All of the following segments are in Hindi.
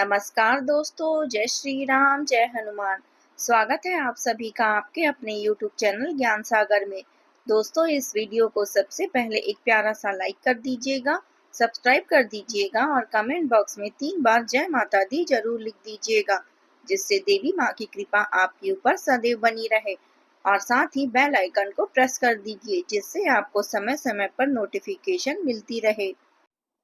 नमस्कार दोस्तों, जय श्री राम, जय हनुमान। स्वागत है आप सभी का आपके अपने YouTube चैनल ज्ञान सागर में। दोस्तों, इस वीडियो को सबसे पहले एक प्यारा सा लाइक कर दीजिएगा, सब्सक्राइब कर दीजिएगा और कमेंट बॉक्स में 3 बार जय माता दी जरूर लिख दीजिएगा, जिससे देवी माँ की कृपा आपके ऊपर सदैव बनी रहे। और साथ ही बेल आइकन को प्रेस कर दीजिए, जिससे आपको समय समय पर नोटिफिकेशन मिलती रहे।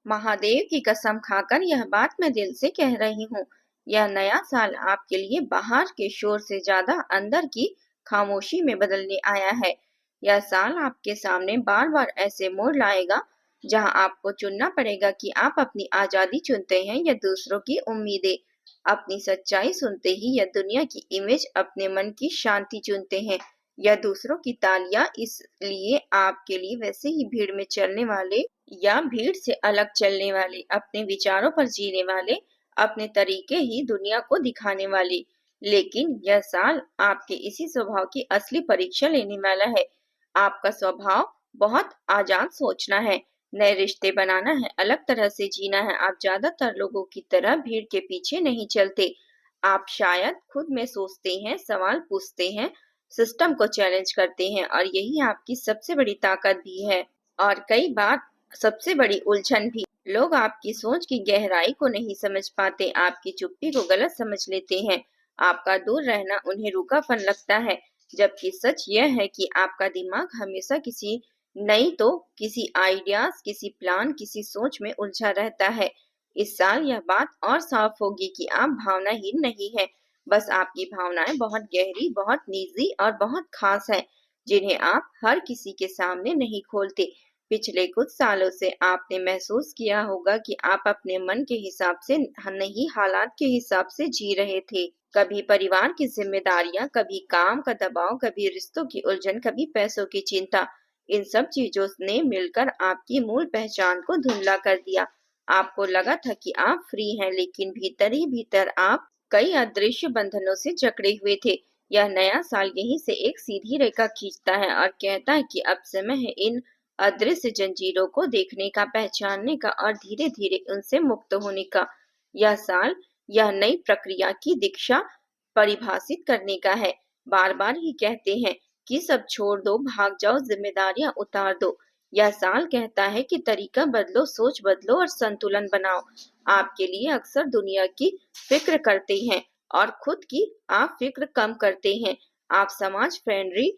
महादेव की कसम खाकर यह बात मैं दिल से कह रही हूँ, यह नया साल आपके लिए बाहर के शोर से ज्यादा अंदर की खामोशी में बदलने आया है। यह साल आपके सामने बार बार ऐसे मोड़ लाएगा जहाँ आपको चुनना पड़ेगा कि आप अपनी आजादी चुनते हैं या दूसरों की उम्मीदें, अपनी सच्चाई सुनते ही या दुनिया की इमेज, अपने मन की शांति चुनते हैं या दूसरों की तालियां। इसलिए आपके लिए वैसे ही भीड़ में चलने वाले या भीड़ से अलग चलने वाले, अपने विचारों पर जीने वाले, अपने तरीके ही दुनिया को दिखाने वाले। लेकिन यह साल आपके इसी स्वभाव की असली परीक्षा लेने वाला है। आपका स्वभाव बहुत आजाद सोचना है, नए रिश्ते बनाना है, अलग तरह से जीना है। आप ज्यादातर लोगों की तरह भीड़ के पीछे नहीं चलते। आप शायद खुद में सोचते हैं, सवाल पूछते हैं, सिस्टम को चैलेंज करते हैं, और यही आपकी सबसे बड़ी ताकत भी है और कई बार सबसे बड़ी उलझन भी। लोग आपकी सोच की गहराई को नहीं समझ पाते, आपकी चुप्पी को गलत समझ लेते हैं, आपका दूर रहना उन्हें रूखापन लगता है। जबकि सच यह है कि आपका दिमाग हमेशा किसी नई तो किसी आइडियाज, किसी प्लान, किसी सोच में उलझा रहता है। इस साल यह बात और साफ होगी कि आप भावनाहीन नहीं है, बस आपकी भावनाएं बहुत गहरी, बहुत निजी और बहुत खास है, जिन्हें आप हर किसी के सामने नहीं खोलते। पिछले कुछ सालों से आपने महसूस किया होगा कि आप अपने मन के हिसाब से नहीं, हालात के हिसाब से जी रहे थे। कभी परिवार की जिम्मेदारियां, कभी काम का दबाव, कभी रिश्तों की उलझन, कभी पैसों की चिंता। इन सब चीजों ने मिलकर आपकी मूल पहचान को धुंधला कर दिया। आपको लगा था कि आप फ्री हैं, लेकिन भीतर ही भीतर आप कई अदृश्य बंधनों से जकड़े हुए थे। यह नया साल यहीं से एक सीधी रेखा खींचता है और कहता है कि अब समय है इन अदृश्य जंजीरों को देखने का, पहचानने का और धीरे धीरे उनसे मुक्त होने का। यह साल यह नई प्रक्रिया की दीक्षा परिभाषित करने का है। बार बार ही कहते हैं कि सब छोड़ दो, भाग जाओ, जिम्मेदारियां उतार दो। यह साल कहता है कि तरीका बदलो, सोच बदलो और संतुलन बनाओ। आपके लिए अक्सर दुनिया की फिक्र करते हैं और खुद की आप फिक्र कम करते हैं। आप समाज फ्रेंडली,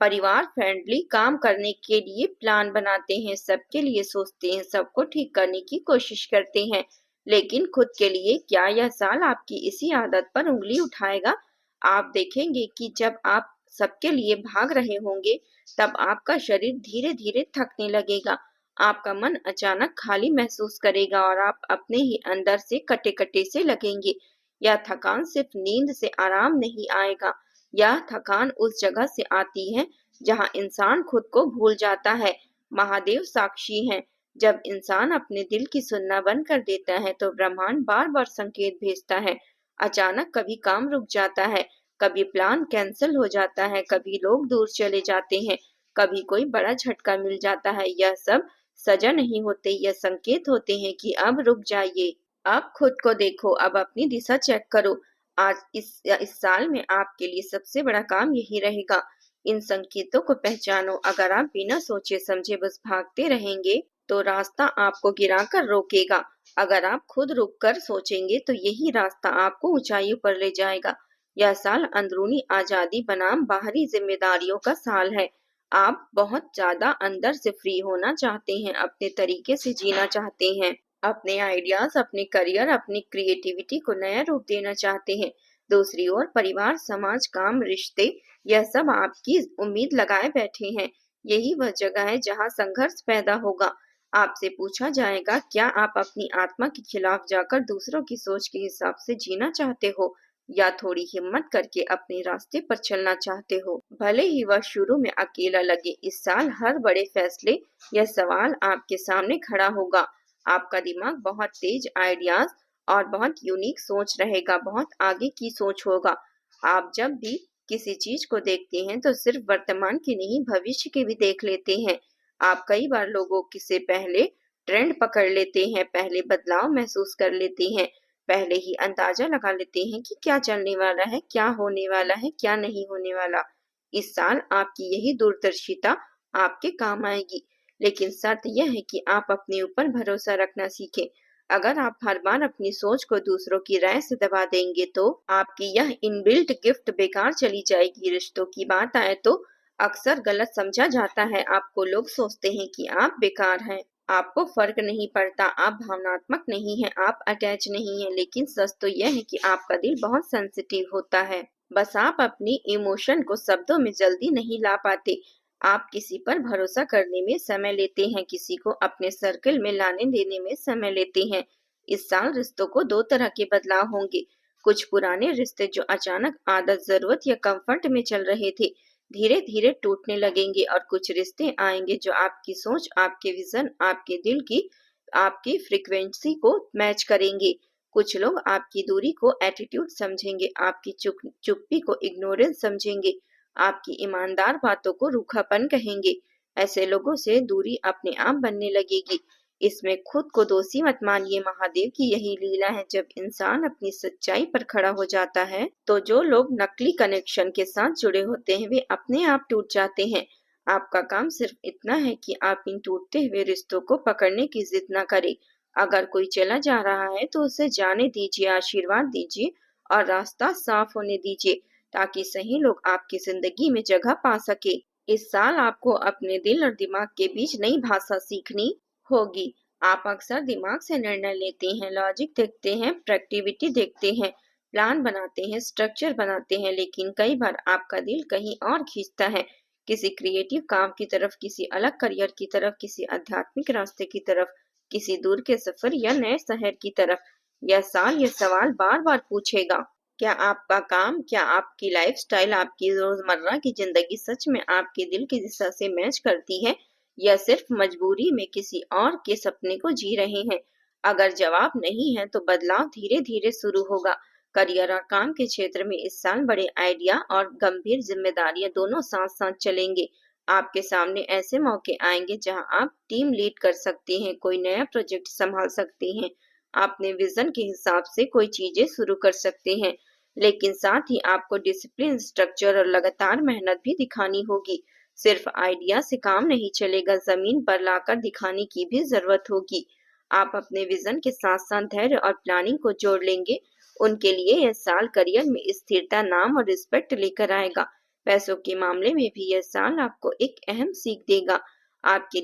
परिवार फ्रेंडली काम करने के लिए प्लान बनाते हैं, सबके लिए सोचते हैं, सबको ठीक करने की कोशिश करते हैं। लेकिन खुद के लिए क्या यह साल आपकी इसी आदत पर उंगली उठाएगा? आप देखेंगे कि जब आप सबके लिए भाग रहे होंगे, तब आपका शरीर धीरे धीरे थकने लगेगा, आपका मन अचानक खाली महसूस करेगा और आप अपने ही अंदर से कटे कटे से लगेंगे। यह थकान सिर्फ नींद से आराम नहीं आएगा, यह थकान उस जगह से आती है जहाँ इंसान खुद को भूल जाता है। महादेव साक्षी हैं, जब इंसान अपने दिल की सुनना बंद कर देता है तो ब्रह्मांड बार बार संकेत भेजता है। अचानक कभी काम रुक जाता है, कभी प्लान कैंसिल हो जाता है, कभी लोग दूर चले जाते हैं, कभी कोई बड़ा झटका मिल जाता है। यह सब सजा नहीं होते, यह संकेत होते हैं कि अब रुक जाइए, अब खुद को देखो, अब अपनी दिशा चेक करो। आज इस साल में आपके लिए सबसे बड़ा काम यही रहेगा, इन संकेतों को पहचानो। अगर आप बिना सोचे समझे बस भागते रहेंगे तो रास्ता आपको गिराकर रोकेगा। अगर आप खुद रुककर सोचेंगे तो यही रास्ता आपको ऊंचाइयों पर ले जाएगा। यह साल अंदरूनी आजादी बनाम बाहरी जिम्मेदारियों का साल है। आप बहुत ज्यादा अंदर से फ्री होना चाहते हैं, अपने तरीके से जीना चाहते हैं, अपने आइडियाज, अपने करियर, अपनी क्रिएटिविटी को नया रूप देना चाहते हैं। दूसरी ओर परिवार, समाज, काम, रिश्ते, यह सब आपकी उम्मीद लगाए बैठे हैं। यही वह जगह है जहाँ संघर्ष पैदा होगा। आपसे पूछा जाएगा, क्या आप अपनी आत्मा के खिलाफ जाकर दूसरों की सोच के हिसाब से जीना चाहते हो या थोड़ी हिम्मत करके अपने रास्ते पर चलना चाहते हो, भले ही वह शुरू में अकेला लगे। इस साल हर बड़े फैसले यह सवाल आपके सामने खड़ा होगा। आपका दिमाग बहुत तेज आइडियाज और बहुत यूनिक सोच रहेगा, बहुत आगे की सोच होगा। आप जब भी किसी चीज को देखते हैं तो सिर्फ वर्तमान की नहीं, भविष्य की भी देख लेते हैं। आप कई बार लोगों से पहले ट्रेंड पकड़ लेते हैं, पहले बदलाव महसूस कर लेते हैं, पहले ही अंदाजा लगा लेते हैं कि क्या चलने वाला है, क्या होने वाला है, क्या नहीं होने वाला। इस साल आपकी यही दूरदर्शिता आपके काम आएगी, लेकिन शर्त यह है कि आप अपने ऊपर भरोसा रखना सीखें। अगर आप हर बार अपनी सोच को दूसरों की राय से दबा देंगे तो आपकी यह इनबिल्ट गिफ्ट बेकार चली जाएगी। रिश्तों की बात आए तो अक्सर गलत समझा जाता है। आपको लोग सोचते हैं कि आप बेकार हैं, आपको फर्क नहीं पड़ता, आप भावनात्मक नहीं हैं, आप अटैच नहीं हैं। लेकिन सच तो यह है कि आपका दिल बहुत सेंसिटिव होता है। बस आप अपनी इमोशन को शब्दों में जल्दी नहीं ला पाते। आप किसी पर भरोसा करने में समय लेते हैं, किसी को अपने सर्कल में लाने देने में समय लेते हैं। इस साल रिश्तों को दो तरह के बदलाव होंगे। कुछ पुराने रिश्ते जो अचानक आदत, जरूरत या कंफर्ट में चल रहे थे, धीरे धीरे टूटने लगेंगे और कुछ रिश्ते आएंगे जो आपकी सोच, आपके विजन, आपके दिल की, आपकी फ्रीक्वेंसी को मैच करेंगे। कुछ लोग आपकी दूरी को एटीट्यूड समझेंगे, आपकी चुप्पी को इग्नोरेंस समझेंगे, आपकी ईमानदार बातों को रूखापन कहेंगे। ऐसे लोगों से दूरी अपने आप बनने लगेगी। इसमें खुद को दोषी मत मानिए, महादेव की यही लीला है। जब इंसान अपनी सच्चाई पर खड़ा हो जाता है तो जो लोग नकली कनेक्शन के साथ जुड़े होते हैं वे अपने आप टूट जाते हैं। आपका काम सिर्फ इतना है कि आप इन टूटते हुए रिश्तों को पकड़ने की जिद न करें। अगर कोई चला जा रहा है तो उसे जाने दीजिए, आशीर्वाद दीजिए और रास्ता साफ होने दीजिए ताकि सही लोग आपकी जिंदगी में जगह पा सके। इस साल आपको अपने दिल और दिमाग के बीच नई भाषा सीखनी होगी। आप अक्सर दिमाग से निर्णय लेते हैं, लॉजिक देखते हैं, प्रोडक्टिविटी देखते हैं, प्लान बनाते हैं, स्ट्रक्चर बनाते हैं, लेकिन कई बार आपका दिल कहीं और खींचता है, किसी क्रिएटिव काम की तरफ, किसी अलग करियर की तरफ, किसी आध्यात्मिक रास्ते की तरफ, किसी दूर के सफर या नए शहर की तरफ। यह साल यह सवाल बार बार पूछेगा, क्या आपका काम, क्या आपकी लाइफस्टाइल, आपकी रोजमर्रा की जिंदगी सच में आपके दिल की दिशा से मैच करती है या सिर्फ मजबूरी में किसी और के सपने को जी रहे हैं? अगर जवाब नहीं है तो बदलाव धीरे धीरे शुरू होगा। करियर और काम के क्षेत्र में इस साल बड़े आइडिया और गंभीर जिम्मेदारियां दोनों साथ साथ चलेंगे। आपके सामने ऐसे मौके आएंगे जहां आप टीम लीड कर सकते हैं, कोई नया प्रोजेक्ट संभाल सकते हैं, अपने विजन के हिसाब से कोई चीजें शुरू कर सकते हैं। लेकिन साथ ही आपको डिसिप्लिन, स्ट्रक्चर और लगातार मेहनत भी दिखानी होगी। सिर्फ आइडिया से काम नहीं चलेगा, जमीन पर लाकर दिखाने की भी जरूरत होगी। आप अपने विजन के साथ साथ धैर्य और प्लानिंग को जोड़ लेंगे। उनके लिए यह साल करियर में स्थिरता, नाम और रिस्पेक्ट लेकर आएगा। पैसों के मामले में भी यह साल आपको एक अहम सीख देगा। आपके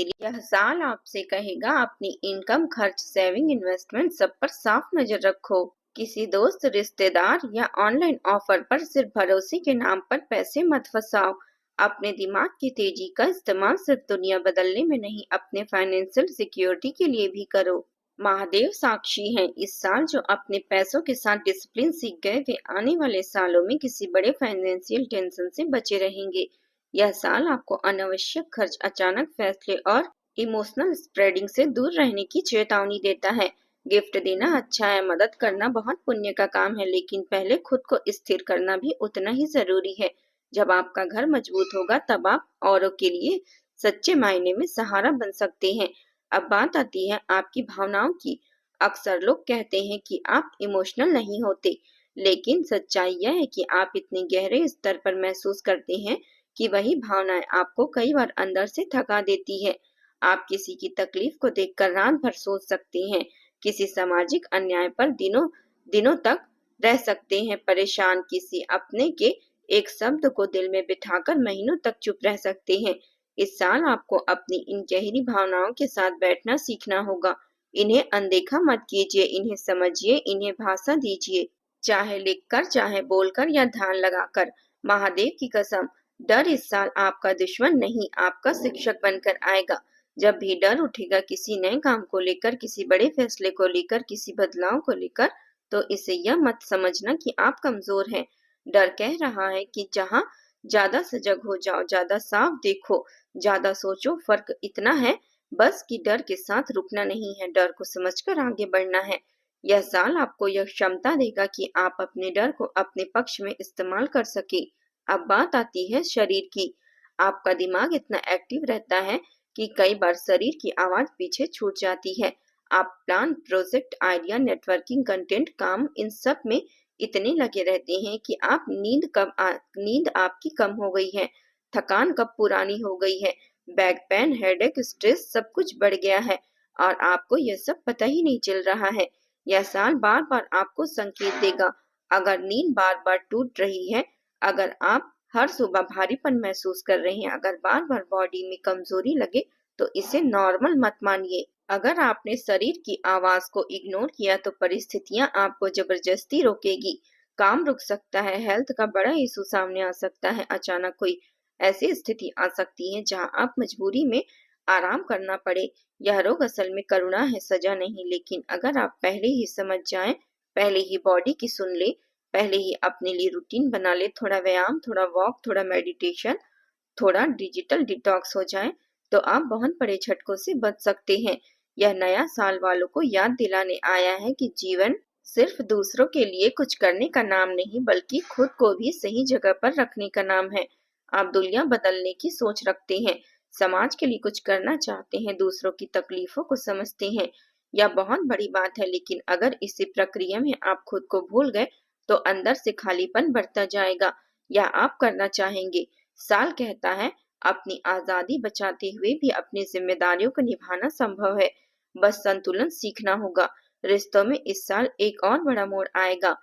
लिए यह साल आपसे कहेगा, अपनी इनकम, खर्च, सेविंग, इन्वेस्टमेंट सब पर साफ नजर रखो। किसी दोस्त, रिश्तेदार या ऑनलाइन ऑफर पर सिर्फ भरोसे के नाम पर पैसे मत फंसाओ। अपने दिमाग की तेजी का इस्तेमाल सिर्फ दुनिया बदलने में नहीं, अपने फाइनेंशियल सिक्योरिटी के लिए भी करो। महादेव साक्षी हैं, इस साल जो अपने पैसों के साथ डिसिप्लिन सीख गए वे आने वाले सालों में किसी बड़े फाइनेंशियल टेंशन से बचे रहेंगे। यह साल आपको अनावश्यक खर्च, अचानक फैसले और इमोशनल स्प्रेडिंग से दूर रहने की चेतावनी देता है। गिफ्ट देना अच्छा है, मदद करना बहुत पुण्य का काम है, लेकिन पहले खुद को स्थिर करना भी उतना ही जरूरी है। जब आपका घर मजबूत होगा तब आप औरों के लिए सच्चे मायने में सहारा बन सकते हैं। अब बात आती है आपकी भावनाओं की। अक्सर लोग कहते हैं कि आप इमोशनल नहीं होते, लेकिन सच्चाई यह है कि आप इतने गहरे स्तर पर महसूस करते हैं कि वही भावनाएं आपको कई बार अंदर से थका देती है। आप किसी की तकलीफ को देखकर रात भर सोच सकते हैं, किसी सामाजिक अन्याय पर दिनों दिनों तक रह सकते हैं परेशान, किसी अपने के एक शब्द को दिल में बिठाकर महीनों तक चुप रह सकते हैं। इस साल आपको अपनी इन गहरी भावनाओं के साथ बैठना सीखना होगा। इन्हें अनदेखा मत कीजिए, इन्हें समझिए, इन्हें भाषा दीजिए, चाहे लिखकर, चाहे बोलकर या ध्यान लगाकर। महादेव की कसम, डर इस साल आपका दुश्मन नहीं, आपका शिक्षक बनकर आएगा। जब भी डर उठेगा किसी नए काम को लेकर, किसी बड़े फैसले को लेकर, किसी बदलाव को लेकर, तो इसे यह मत समझना कि आप कमजोर हैं। डर कह रहा है कि जहां ज्यादा सजग हो जाओ, ज्यादा साफ देखो, ज्यादा सोचो। फर्क इतना है बस कि डर के साथ रुकना नहीं है, डर को समझकर आगे बढ़ना है। यह साल आपको यह क्षमता देगा कि आप अपने डर को अपने पक्ष में इस्तेमाल कर सके। अब बात आती है शरीर की। आपका दिमाग इतना एक्टिव रहता है कि कई बार शरीर की आवाज पीछे छूट जाती है। आप plan, project, idea, networking, content, काम इन सब में इतने लगे रहते हैं कि आप नींद आपकी कम हो गई है, थकान कब पुरानी हो गई है, बैक पेन, हेडेक, स्ट्रेस सब कुछ बढ़ गया है और आपको यह सब पता ही नहीं चल रहा है। यह साल बार बार आपको संकेत देगा। अगर नींद बार बार टूट रही है, अगर आप हर सुबह भारीपन महसूस कर रहे हैं, अगर बार बार बॉडी में कमजोरी लगे, तो इसे नॉर्मल मत मानिए। अगर आपने शरीर की आवाज को इग्नोर किया तो परिस्थितियां आपको जबरदस्ती रोकेगी। काम रुक सकता है, हेल्थ का बड़ा इशू सामने आ सकता है, अचानक कोई ऐसी स्थिति आ सकती है जहां आप मजबूरी में आराम करना पड़े। यह रोग असल में करुणा है, सजा नहीं। लेकिन अगर आप पहले ही समझ जाएं, पहले ही बॉडी की सुन ले, पहले ही अपने लिए रूटीन बना ले, थोड़ा व्यायाम, थोड़ा वॉक, थोड़ा मेडिटेशन, थोड़ा डिजिटल डिटॉक्स हो जाए, तो आप बहुत बड़े झटकों से बच सकते हैं। यह नया साल वालों को याद दिलाने आया है कि जीवन सिर्फ दूसरों के लिए कुछ करने का नाम नहीं, बल्कि खुद को भी सही जगह पर रखने का नाम है। आप दुनिया बदलने की सोच रखते हैं, समाज के लिए कुछ करना चाहते हैं, दूसरों की तकलीफों को समझते हैं। यह बहुत बड़ी बात है, लेकिन अगर इसी प्रक्रिया में आप खुद को भूल गए, तो अंदर से खालीपन बढ़ता जाएगा। यह आप करना चाहेंगे। साल कहता है, अपनी आजादी बचाते हुए भी अपनी जिम्मेदारियों को निभाना संभव है। बस संतुलन सीखना होगा। रिश्तों में इस साल एक और बड़ा मोड़ आएगा।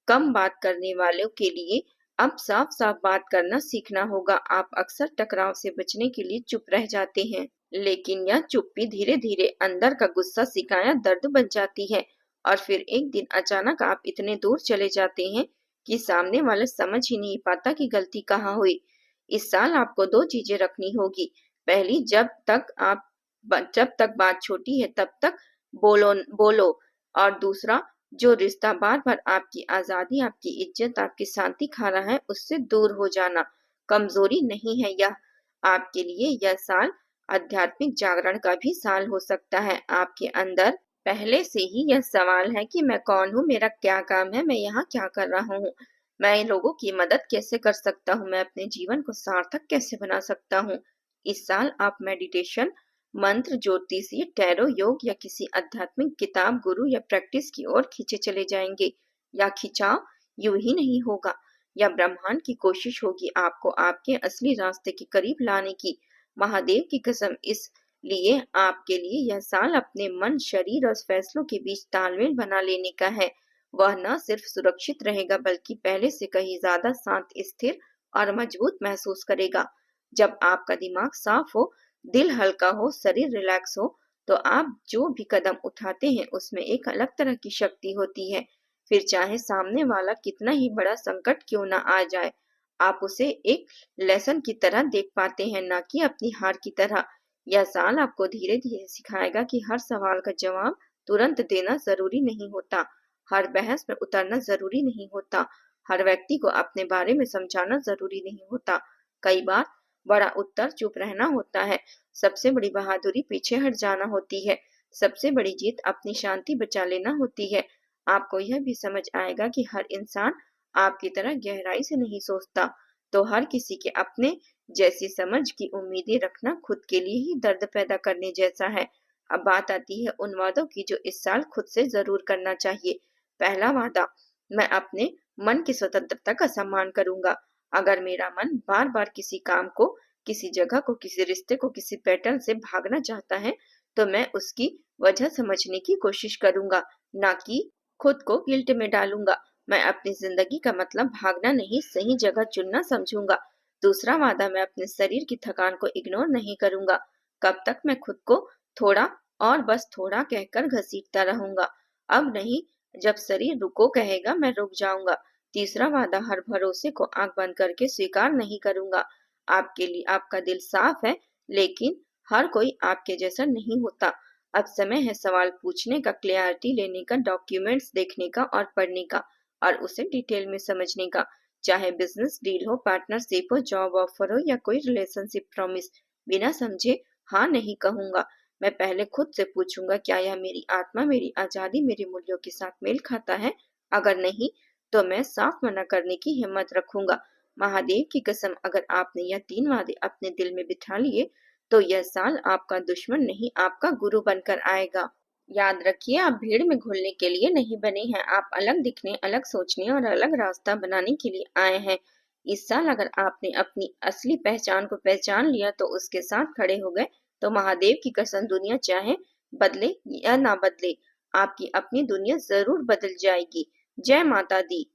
कम बात करने वालों के लिए अब साफ साफ बात करना सीखना होगा। आप अक्सर टकराव से बचने के लिए चुप रह जाते हैं, लेकिन यह चुप्पी धीरे धीरे अंदर का गुस्सा, शिकायत, दर्द बन जाती है और फिर एक दिन अचानक आप इतने दूर चले जाते हैं कि सामने वाला समझ ही नहीं पाता कि गलती कहाँ हुई। इस साल आपको दो चीजें रखनी होगी। पहली, जब तक बात छोटी है तब तक बोलो। और दूसरा, जो रिश्ता बार बार आपकी आजादी, आपकी इज्जत, आपकी शांति खा रहा है, उससे दूर हो जाना कमजोरी नहीं है। यह आपके लिए यह साल आध्यात्मिक जागरण का भी साल हो सकता है। आपके अंदर पहले से ही यह सवाल है कि मैं कौन हूँ, मेरा क्या काम है, मैं यहाँ क्या कर रहा हूँ, मैं लोगों की मदद कैसे कर सकता हूँ, मैं अपने जीवन को सार्थक कैसे बना सकता हूँ। इस साल आप मेडिटेशन, मंत्र, ज्योतिषी, टैरो, योग या किसी आध्यात्मिक किताब, गुरु या प्रैक्टिस की ओर खींचे चले जाएंगे। या खिंचाव यूं ही नहीं होगा, या ब्रह्मांड की कोशिश होगी आपको आपके असली रास्ते के करीब लाने की। महादेव की कसम, इसलिए आपके लिए यह साल अपने मन, शरीर और फैसलों के बीच तालमेल बना लेने का है। वह न सिर्फ सुरक्षित रहेगा, बल्कि पहले से कहीं ज्यादा शांत, स्थिर और मजबूत महसूस करेगा। जब आपका दिमाग साफ हो, दिल हल्का हो, शरीर रिलैक्स हो, तो आप जो भी कदम उठाते हैं उसमें एक अलग तरह की शक्ति होती है। फिर चाहे सामने वाला कितना ही बड़ा संकट क्यों ना आ जाए, आप उसे एक लेसन की तरह देख पाते हैं, ना कि अपनी हार की तरह। यह साल आपको धीरे धीरे सिखाएगा कि हर सवाल का जवाब तुरंत देना जरूरी नहीं होता, हर बहस में उतरना जरूरी नहीं होता, हर व्यक्ति को अपने बारे में समझाना जरूरी नहीं होता। कई बार बड़ा उत्तर चुप रहना होता है। सबसे बड़ी बहादुरी पीछे हट जाना होती है। सबसे बड़ी जीत अपनी शांति बचा लेना होती है। आपको यह भी समझ आएगा कि हर इंसान आपकी तरह गहराई से नहीं सोचता, तो हर किसी के अपने जैसी समझ की उम्मीदें रखना खुद के लिए ही दर्द पैदा करने जैसा है। अब बात आती है उन वादों की जो इस साल खुद से जरूर करना चाहिए। पहला वादा, मैं अपने मन की स्वतंत्रता का सम्मान करूंगा। अगर मेरा मन बार बार किसी काम को, किसी जगह को, किसी रिश्ते को, किसी पैटर्न से भागना चाहता है, तो मैं उसकी वजह समझने की कोशिश करूंगा, ना कि खुद को गिल्ट में डालूंगा। मैं अपनी जिंदगी का मतलब भागना नहीं, सही जगह चुनना समझूंगा। दूसरा वादा, मैं अपने शरीर की थकान को इग्नोर नहीं करूंगा। कब तक मैं खुद को थोड़ा और बस थोड़ा कहकर घसीटता रहूंगा। अब नहीं, जब शरीर रुको कहेगा मैं रुक जाऊंगा। तीसरा वादा, हर भरोसे को आंख बंद करके स्वीकार नहीं करूंगा। आपके लिए आपका दिल साफ है, लेकिन हर कोई आपके जैसा नहीं होता। अब समय है सवाल पूछने का, क्लैरिटी लेने का, डॉक्यूमेंट्स देखने का और पढ़ने का, और उसे डिटेल में समझने का। चाहे बिजनेस डील हो, पार्टनरशिप हो, जॉब ऑफर हो या कोई रिलेशनशिप प्रॉमिस, बिना समझे हाँ नहीं कहूंगा। मैं पहले खुद से पूछूंगा, क्या यह मेरी आत्मा, मेरी आजादी, मेरे मूल्यों के साथ मेल खाता है? अगर नहीं, तो मैं साफ मना करने की हिम्मत रखूंगा। महादेव की कसम, अगर आपने यह 3 वादे अपने दिल में बिठा लिए, तो यह साल आपका दुश्मन नहीं, आपका गुरु बनकर आएगा। याद रखिए, आप भीड़ में घुलने के लिए नहीं बने हैं। आप अलग दिखने, अलग सोचने और अलग रास्ता बनाने के लिए आए हैं। इस साल अगर आपने अपनी असली पहचान को पहचान लिया तो उसके साथ खड़े हो गए, तो महादेव की कसम, दुनिया चाहे बदले या ना बदले, आपकी अपनी दुनिया जरूर बदल जाएगी। जय माता दी।